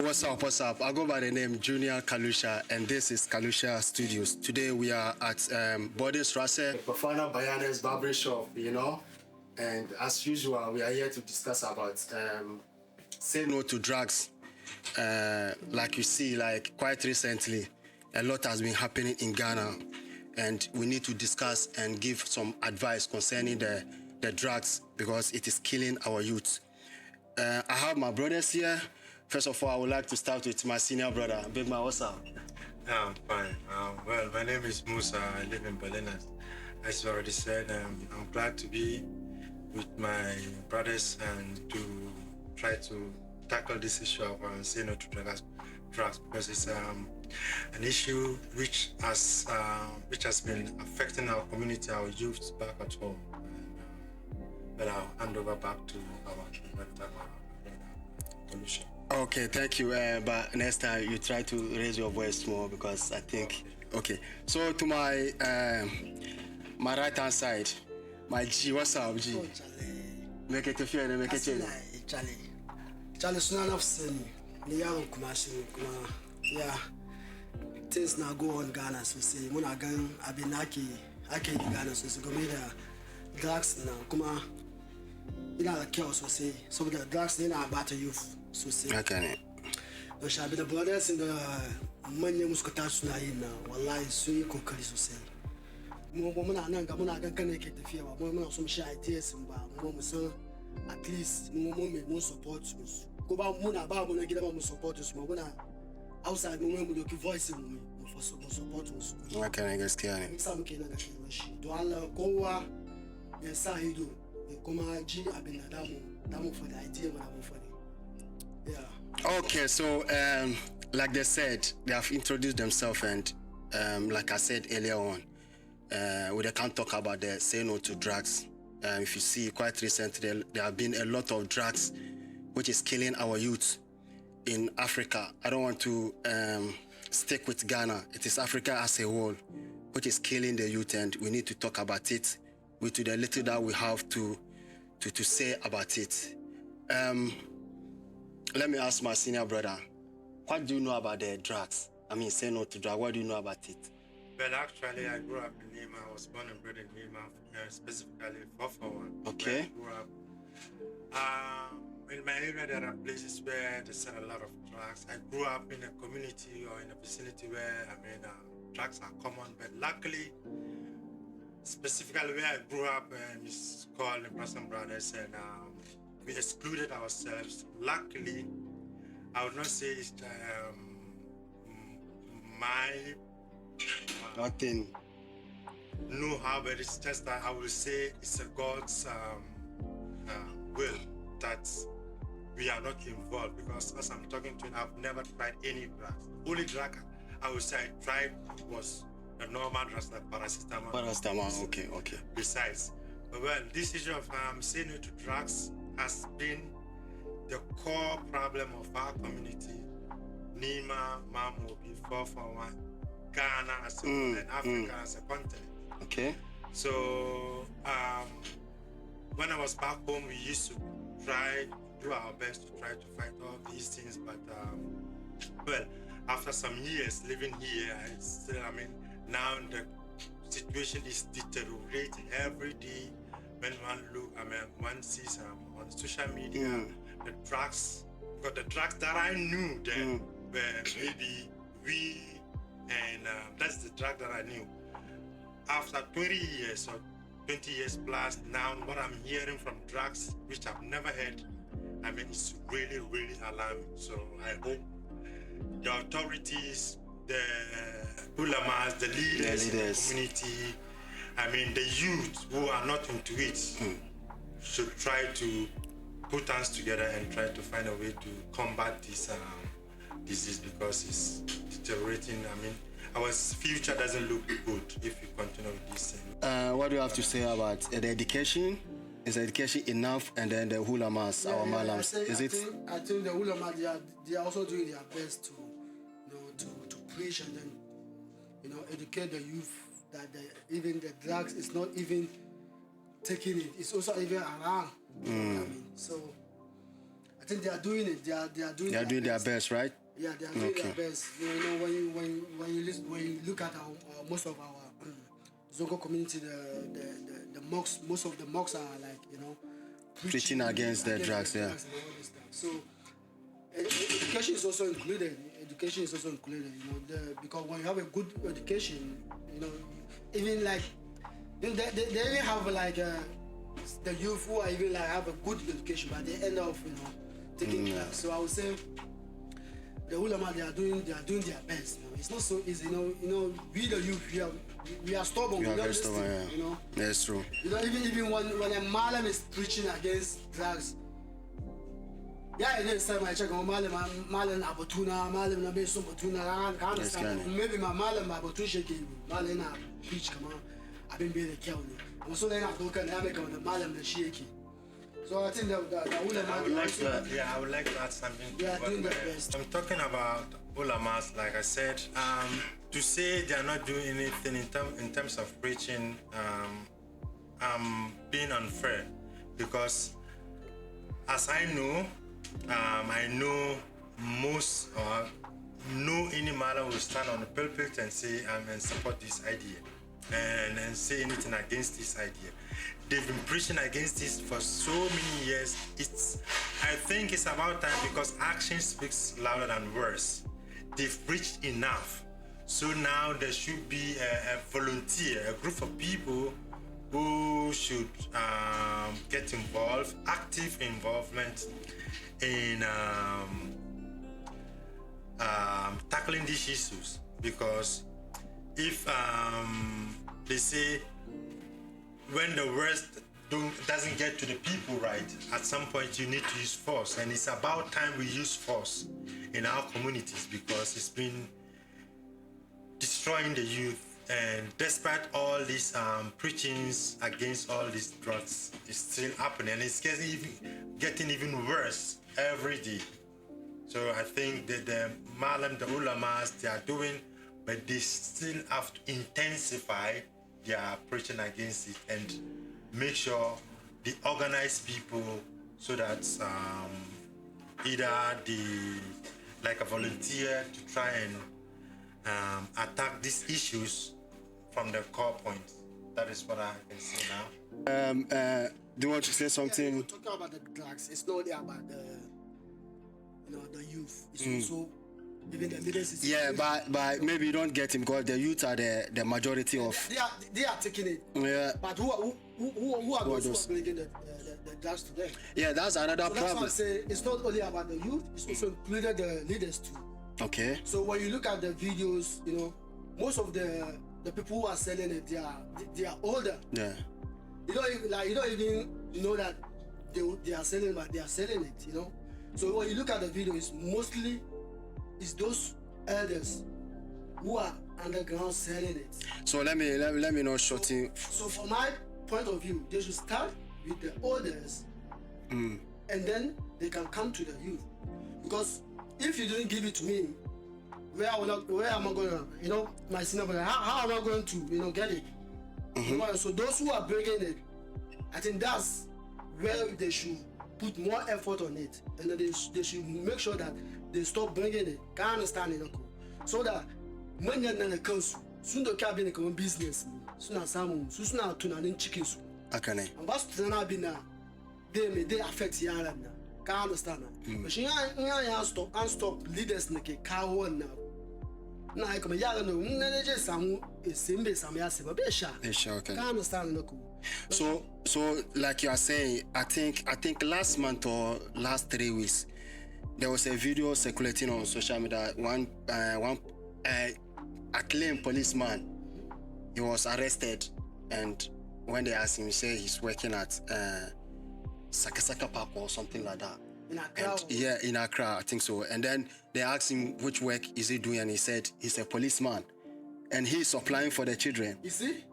What's up? What's up? I go by the name Junior Kalusha, and this is Kalusha Studios. Today we are at Bodenstrasse, Bafana Bayanes Barber Shop, and as usual, we are here to discuss about say no to drugs. Like you see, like quite recently, a lot has been happening in Ghana, and we need to discuss and give some advice concerning the drugs because it is killing our youth. I have my brothers here. First of all, I would like to start with my senior brother, Big Ma. What's up? I'm fine. Well, my name is Musa. I live in Berlin. As you already said, I'm glad to be with my brothers and to try to tackle this issue of say no to drugs because it's an issue which has been affecting our community, our youth back at home. But I'll hand over back to our Kalusha. Okay, thank you. But next time you try to raise your voice more because I think. Okay. So to my my right hand side, my G. What's up, G? Oh, Charlie. Make it feel, make it chill. Charlie, soon enough, son. Niya kumasi kuma. Yeah. Things now go on Ghana, so say. Muna gan abinaki Ghana, so say. Gomida drugs now kuma. Ina the chaos, so say. So the drugs ina about youth. So say. Okay. No shabi the brothers in the manya muskota suna yin na wallahi sun yi kokari sosai. Mu muna nan ga muna gan kana yake tafiya ba mu muna so mu shi ideas ba mu san at least mu support su ko ba muna ba mu na gida ba mu support su muna outside mu doki voice mu support su. Okay, gaskiya ne. Sa muke nan ga shi to Allah kowa ya sa ido kuma ji abin da damu fa da idea mu fa. Yeah. Okay, so like they said, they have introduced themselves, and like I said earlier on, we can't talk about the say no to drugs. If you see, quite recently there have been a lot of drugs which is killing our youth in Africa. I don't want to stick with Ghana. It is Africa as a whole which is killing the youth, and we need to talk about it with the little that we have to say about it. Let me ask my senior brother, what do you know about the drugs? I mean, say no to drugs. What do you know about it? Well, actually, I grew up in Lima. I was born and bred in Lima, specifically 441. Okay. I grew up. In my area, there are places where they sell a lot of drugs. I grew up in a community or in a vicinity where, drugs are common. But luckily, specifically where I grew up, it's called the Preston Brothers, and we excluded ourselves. Luckily, I would not say it's my Nothing. know-how, but it's just that I will say it's a God's will that we are not involved, because as I'm talking to you, I've never tried any drugs. Only drug I would say I tried was the normal drugs like paracetamol. Paracetamol, okay. Besides, well, this issue of saying no to drugs has been the core problem of our community. Nima, Mamobi, 441, Ghana as a whole, and Africa as a continent. Okay. So when I was back home, we used to do our best to try to fight all these things, but well, after some years living here, now the situation is deteriorating every day. When one sees on social media the drugs, because the drugs that I knew then were maybe weed, and that's the drug that I knew. After 20 years or 20 years plus, now what I'm hearing from drugs, which I've never heard, it's really, really alarming. So I hope the authorities, the ulamas, the leaders in the community, the youth who are not into it should try to put hands together and try to find a way to combat this disease, because it's deteriorating. Our future doesn't look good if we continue with this thing. What do you have to say about the education? Is education enough? And then the ulamas, our malams, I think the ulamas, they are also doing their best to preach and then educate the youth that even the drugs is not even taking it. It's also even around. So I think they are doing it. They are doing. They are doing their best, right? Yeah, they are doing Okay. their best. You know, when you look at our most of our Zongo community, the mosques, most of the mosques are like, you know, Preaching against the drugs, yeah. and all this stuff. So education is also included. Education is also included. You know, because when you have a good education, you know, even like they even have like the youth who are even like have a good education, but they end up, you know, taking drugs. So I would say the ulama, they are doing their best. You know, it's not so easy. You know, we the youth, we are stubborn. You We are don't very listen. stubborn, yeah. You know, That's true. you know, even when a malam is preaching against drugs. Yeah, it is time I check on malam abatuna, malam na beso batuna. I understand. Yes, Maybe my malam abatu sheki, malam na preach come on. I've been being a cow. I'm so then I go can have on the malam the sheki. So I think that ulama. I would like to add something. They are to what doing their my- best. I'm talking about ulamas, like I said. To say they are not doing anything in terms of preaching, being unfair, because as I know most or no any matter will stand on the pulpit and say and support this idea and say anything against this idea. They've been preaching against this for so many years. I think it's about time, because action speaks louder than words. They've preached enough. So now there should be a volunteer, a group of people who should get involved, active involvement in tackling these issues. Because if they say when the words doesn't get to the people right, at some point you need to use force, and it's about time we use force in our communities, because it's been destroying the youth. And despite all these preachings against all these drugs, it's still happening, and it's getting even worse every day. So I think that the malam, the ulamas, they are doing, but they still have to intensify their preaching against it and make sure they organize people so that either like a volunteer to try and attack these issues from the core point. That is what I can say now. Do you want to say something? Yeah, talking about the drugs, it's not only about the youth. It's also even the leaders. Yeah, but maybe you don't get him, because the youth are the majority of. They are taking it. Yeah. But who are those who are bringing the drugs to them? Yeah, that's another So that's why I problem. say it's not only about the youth. It's also included the leaders too. Okay. So when you look at the videos, you know, most of the people who are selling it, they are older. Yeah. You don't even know that they are selling, but they are selling it. You know. So when you look at the video, it's those elders who are underground selling it. So let me not shorten. So from my point of view, they should start with the elders, and then they can come to the youth. Because if you didn't give it to me, where am I going to, you know, my senior brother, how am I going to, you know, get it? You know, so those who are bringing it, I think that's where they should put more effort on it, and then they should make sure that they stop bringing it. Can I understand it? So that when you're in the council, soon the cabin become business, soon as some, soon as tunanin chickens. Okay. And what's the Nabina? They affect Yaran. Can I understand that? But she ain't stop leaders in the cow now. Now I come a yaran, just some is simple, some yasima, Okay. Can I understand it? So like you are saying, I think last month or last 3 weeks, there was a video circulating on social media. One acclaimed policeman, he was arrested, and when they asked him, he said he's working at Sakasaka Park or something like that. In Accra. And, yeah, in Accra, I think so. And then they asked him which work is he doing, and he said he's a policeman, and he's supplying for the children. You see?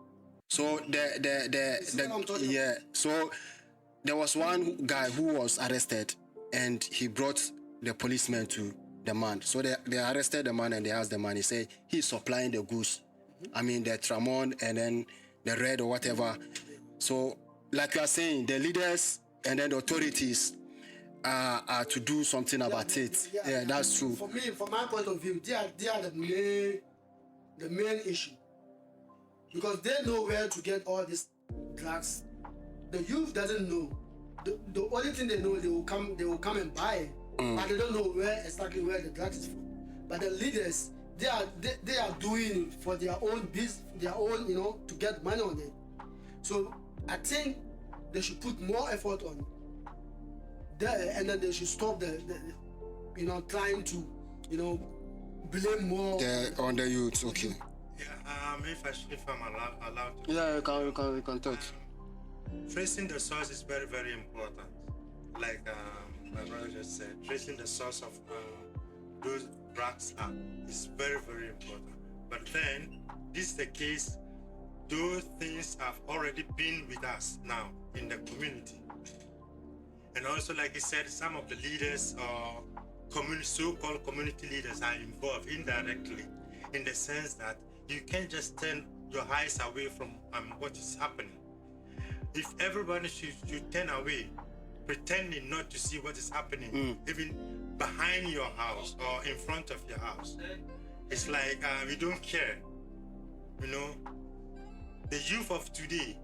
So what I'm talking yeah. So there was one guy who was arrested, and he brought the policeman to the man. So they arrested the man, and they asked the man. He said he's supplying the goods. I mean the Tramon and then the red or whatever. So like you are saying, the leaders and then the authorities to do something about it. Yeah, that's true. For me, from my point of view, they are the main issue, because they know where to get all these drugs. The youth doesn't know. The only thing they know, they will come and buy it, but they don't know exactly where the drugs is from. But the leaders, they are doing it for their own business, their own, to get money on it. So I think they should put more effort on there, and then they should stop the trying to, blame more On the youth. Okay. Yeah, if I'm allowed to. Yeah, you can touch. Tracing the source is very, very important. Like my brother just said, tracing the source of those drugs is very, very important. But then, this is the case, those things have already been with us now in the community. And also, like he said, some of the leaders or so-called community leaders are involved indirectly, in the sense that you can't just turn your eyes away from what is happening. If everybody should turn away, pretending not to see what is happening, even behind your house or in front of your house, it's like we don't care. The youth of today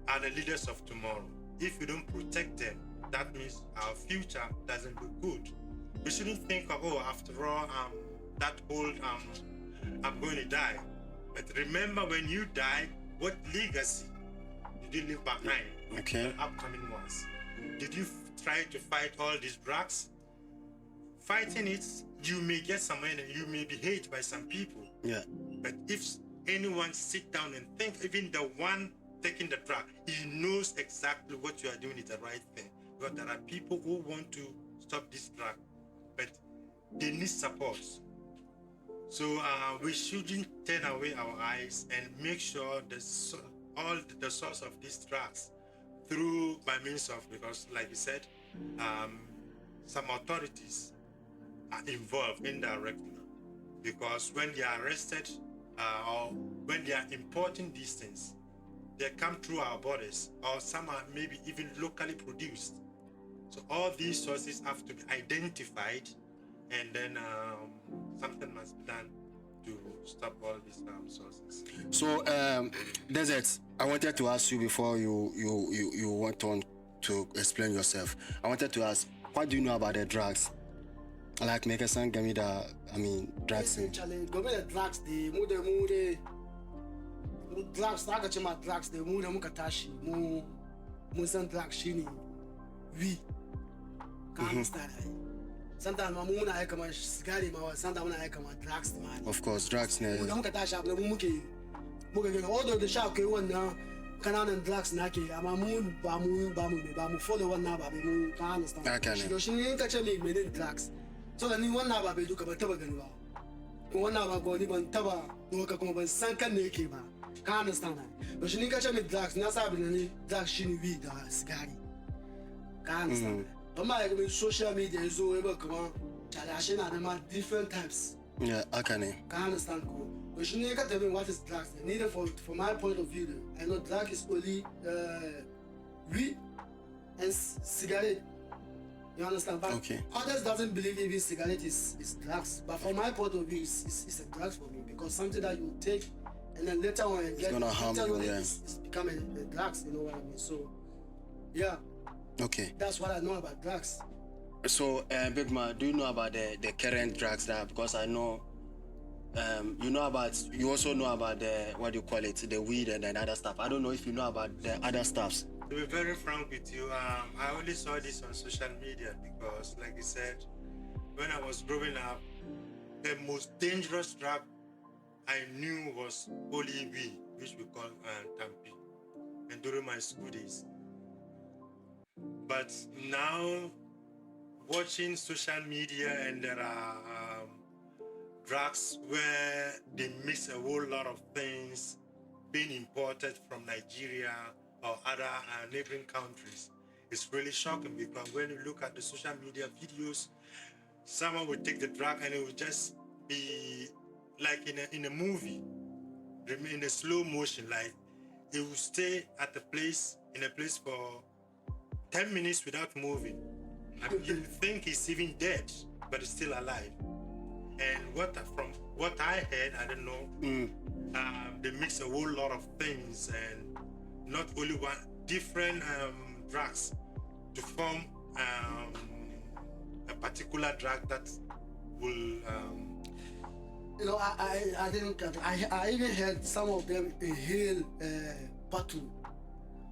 are the leaders of tomorrow. If we don't protect them, that means our future doesn't look good. We shouldn't think of, after all, that old, I'm going to die. But remember, when you die, what legacy did you leave behind? Okay. The upcoming ones. Did you try to fight all these drugs? Fighting it, you may get some money, you may be hated by some people. Yeah. But if anyone sit down and think, even the one taking the drug, he knows exactly what you are doing is the right thing. Because there are people who want to stop this drug, but they need support. So we shouldn't turn away our eyes and make sure all the source of these drugs by means of, because like you said, some authorities are involved indirectly, because when they are arrested or when they are importing these things, they come through our borders, or some are maybe even locally produced. So all these sources have to be identified, and then something must be done to stop all these sources. So, Desert, I wanted to ask you before you went on to explain yourself. I wanted to ask, what do you know about the drugs? Like, make a song, give me drugs. Actually, go the drugs, the drugs, I got my drugs, the mukatashi, musan drugs, shini, we can't understand. Sometimes I'm going to come and scary, sometimes I come and drugs, man. Of course, drugs. Although the shark one now, Canaan drugs, Naki, I'm a moon, Bamu, follow one now, Bamu, can't understand. She didn't catch me many drugs. So the new one now, Babu, look about Tabagan. One hour ago, even Taba, look at Coban Sanka Nekiba. Can't understand. But she didn't catch me drugs, Nasa, drugs, she weed, scary. Can't understand. But my social media is over, come on, Chalashin and different types. Yeah, I can't understand. But you need to tell me what is drugs. Neither from my point of view, I know drug is only weed and cigarette. You understand? But others doesn't believe even cigarette is drugs. But from my point of view, it's a drugs for me, because something that you take and then later on it's gonna harm you. Yeah. It's becoming a drugs. You know what I mean? So yeah. Okay. That's what I know about drugs. So, Big Man, do you know about the current drugs that? Because I know, you also know about the weed and other stuff. I don't know if you know about the other stuffs. To be very frank with you, I only saw this on social media, because, like you said, when I was growing up, the most dangerous drug I knew was holy weed, which we call tampi, and during my school days. But now, watching social media, and there are drugs where they mix a whole lot of things being imported from Nigeria or other neighboring countries. It's really shocking, because when you look at the social media videos, someone will take the drug and it will just be like in a movie, in a slow motion. Like, it will stay at in a place for 10 minutes without moving. I mean, you think he's even dead, but he's still alive. And from what I heard, I don't know, they mix a whole lot of things, and not only one different drugs to form a particular drug that will. You know, I didn't. I even heard some of them inhale petrol.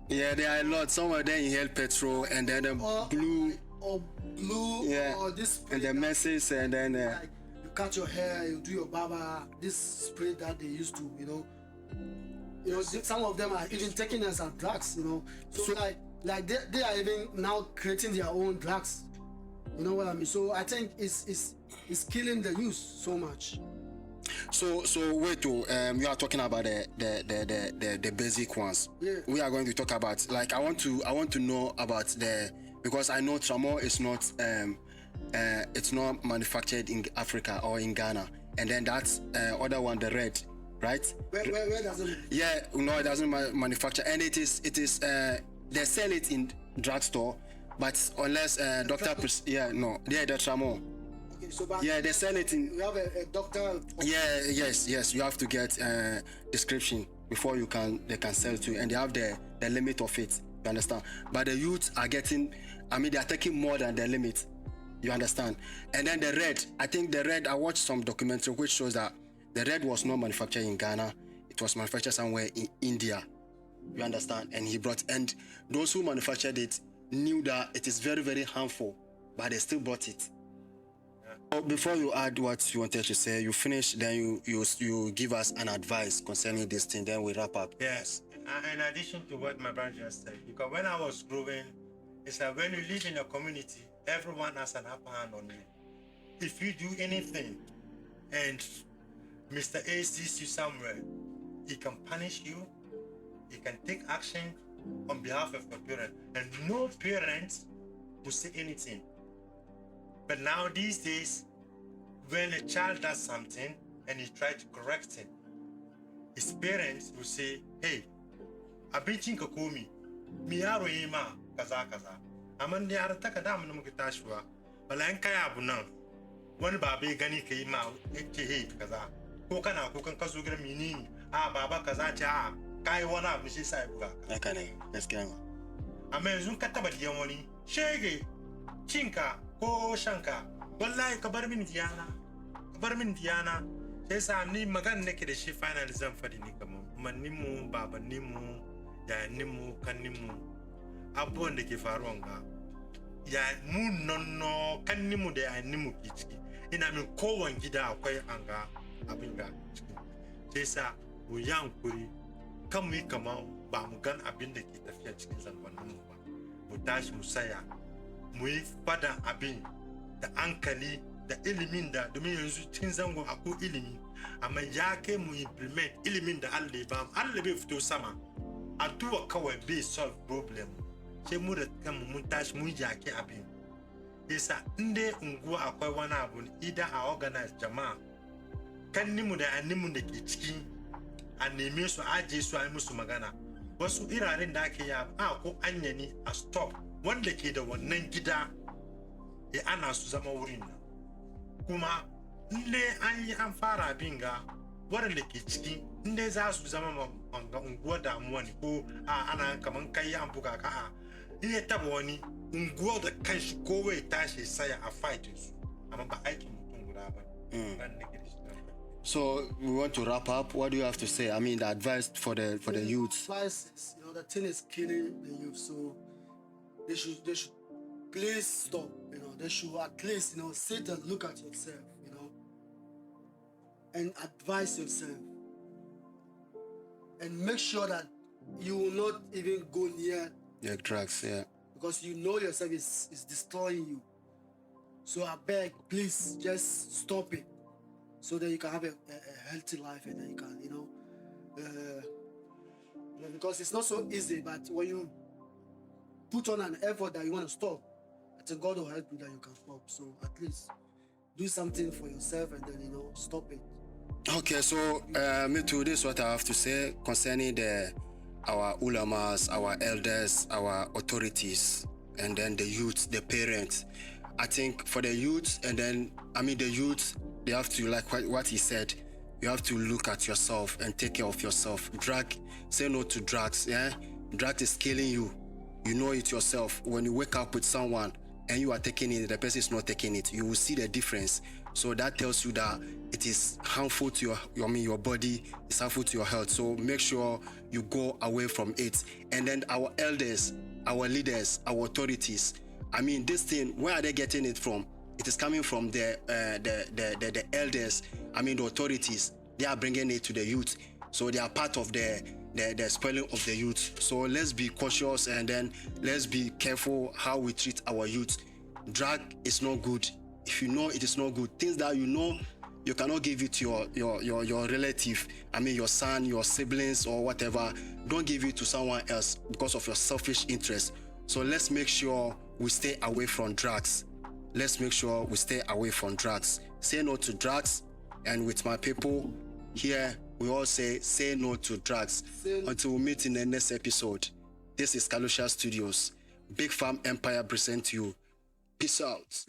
Yeah, there are a lot. Some of them inhale petrol, and then the blue, or blue, yeah, or this spray and the that- messes, and then like you cut your hair, you do your barber. This spray that they used to, some of them are even taking us as drugs. So like they are even now creating their own drugs. You know what I mean? So I think it's killing the youth so much. So wait, you are talking about the basic ones. Yeah. We are going to talk about, like, I want to know about because I know Tramor is not it's not manufactured in Africa or in Ghana, and then that's other one, the red, right? Where does it? Yeah, no, it doesn't manufacture, and it is they sell it in drugstore, but unless doctor, the Tramor. Okay, so but Yeah, they sell it in. you have a doctor. Yes. You have to get description before they can sell to you, and they have the limit of it. You understand? But the youth are getting. I mean, they are taking more than the limit. You understand? And then the red. I think the red. I watched some documentary which shows that the red was not manufactured in Ghana. It was manufactured somewhere in India. You understand? And those who manufactured it knew that it is very, very harmful, but they still bought it. Before you add what you wanted to say, you finish, then you give us an advice concerning this thing, then we wrap up. Yes, in addition to what my brother just said, because when I was growing, it's like when you live in a community, everyone has an upper hand on you. If you do anything and Mr. A sees you somewhere, he can punish you, he can take action on behalf of your parent, and no parent will say anything. But now these days, when a child does something and you try to correct it, his parents will say, "Hey, I've been thinking of me. Miyaro yema kaza kaza. Aman di arata kada manu mukitashwa. Wala kaya abu na. Wani babe gani kai ma eke hey kaza. Ko kana ko kan kazo gira minini. Baba kaza cha kai wani abu shi sai buga. Haka ne, gaskiya. Amma yanzu ka taba diyan wani shege cinka ko shanka wallahi ka bar min diyana sai sa ni magana nake da shi final zan fadi ni kamar mannimu babannimu yayannimu kannimu abubuwan da ke faruwa ga ya mu nonno kannimu da yayannimu ke ciki ina min kowane gida akwai an ga abin ga ciki sai sa mu yankuri kan mu yi kamar ba mu gan abin da ke tafiya cikin zangonninmu ba mu tashi mu saya mu yi fadan abin da hankali da ilimin da domin yanzu cikin zango akwai ilimi amma ya kai mu implement ilimin da Allah ya bamu. Allah bai fito sama addu'a kawai bai solve problem sai mu da kanmu mun tashi mun yaki abin yasa inda unguwa akwai wani abu idan a organize jama'a kannimu da annimu da ke ciki a neme su aje su a yi musu magana wasu iraren da ake yi ko anyani a stop wanda ke da wannan gida ya ana su zama wurin nan kuma inda an yi an fara bin ga waɗanda ke ciki inda za su zama manga unguwar damuwa ne ko ana kaman kai an buga ka in ya taba wani unguwar da kanshi kowai tashi saya a fight su amma ba aikin mutum guda ba. So we want to wrap up. What do you have to say? I mean, the advice for the youth. Advice is, the thing is killing the youth, so they should please stop. They should at least sit and look at yourself, and advise yourself, and make sure that you will not even go near drugs, yeah, because yourself is destroying you. So I beg, please just stop it, so that you can have a healthy life, and then you can, because it's not so easy. But when you put on an effort that you want to stop, I think God will help you that you can stop. So at least do something for yourself, and then stop it. Okay, so me too. This is what I have to say concerning our ulamas, our elders, our authorities. and then the youth, the parents. I think for the youth, and then the youth, they have to, like what he said, you have to look at yourself and take care of yourself. Say no to drugs. Yeah, drugs is killing you. You know it yourself. When you wake up with someone and you are taking it, the person is not taking it, you will see the difference. So that tells you that it is harmful to your body, it's harmful to your health. So make sure you go away from it. And then our elders, our leaders, our authorities, this thing, where are they getting it from? It is coming from the elders, the authorities. They are bringing it to the youth. So they are part of the spoiling of the youth. So let's be cautious, and then let's be careful how we treat our youth. Drug is not good. If you know it is not good, things that you know you cannot give it to your relative, your son, your siblings, or whatever. Don't give it to someone else because of your selfish interest. So let's make sure we stay away from drugs. Let's make sure we stay away from drugs. Say no to drugs. And with my people here, we all say no to drugs. Until we meet in the next episode. This is Kalusha Studios. Big Farm Empire present you. Peace out.